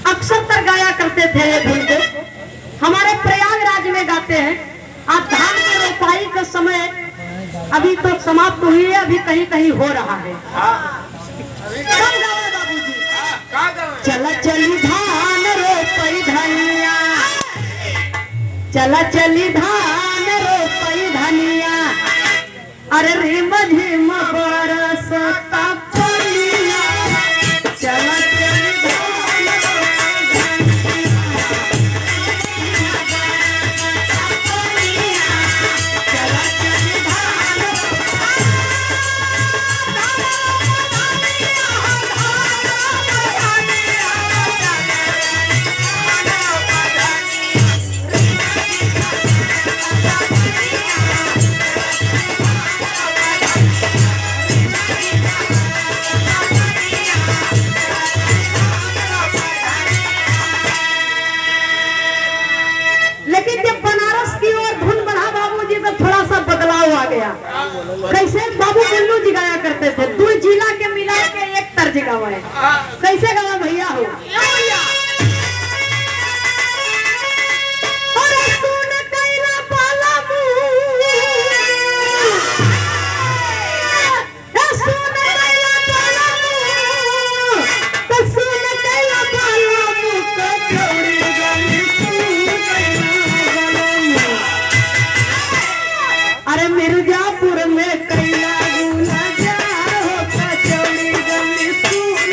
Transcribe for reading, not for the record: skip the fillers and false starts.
अक्सर तर गाया करते थे ये धुन को। हमारे प्रयागराज में गाते हैं। आज धान की रोपाई का समय अभी तो समाप्त हुई है, अभी कहीं कहीं हो रहा है। बाबूजी चला चली धान रोपाई धनिया, चला चली धान रोपाई धनिया, अरे रिम झिम बरसता पनिया, चला चली धान रोपाई धनिया, चला चली धान कैसे बाबू बुल्लू जी गाया करते थे। दो जिला के मिला के एक तर्ज गावा है। कैसे गावा भैया हो? अरे मिर्जापुर में कैला गुना जा हो कचौड़ी गली सुन।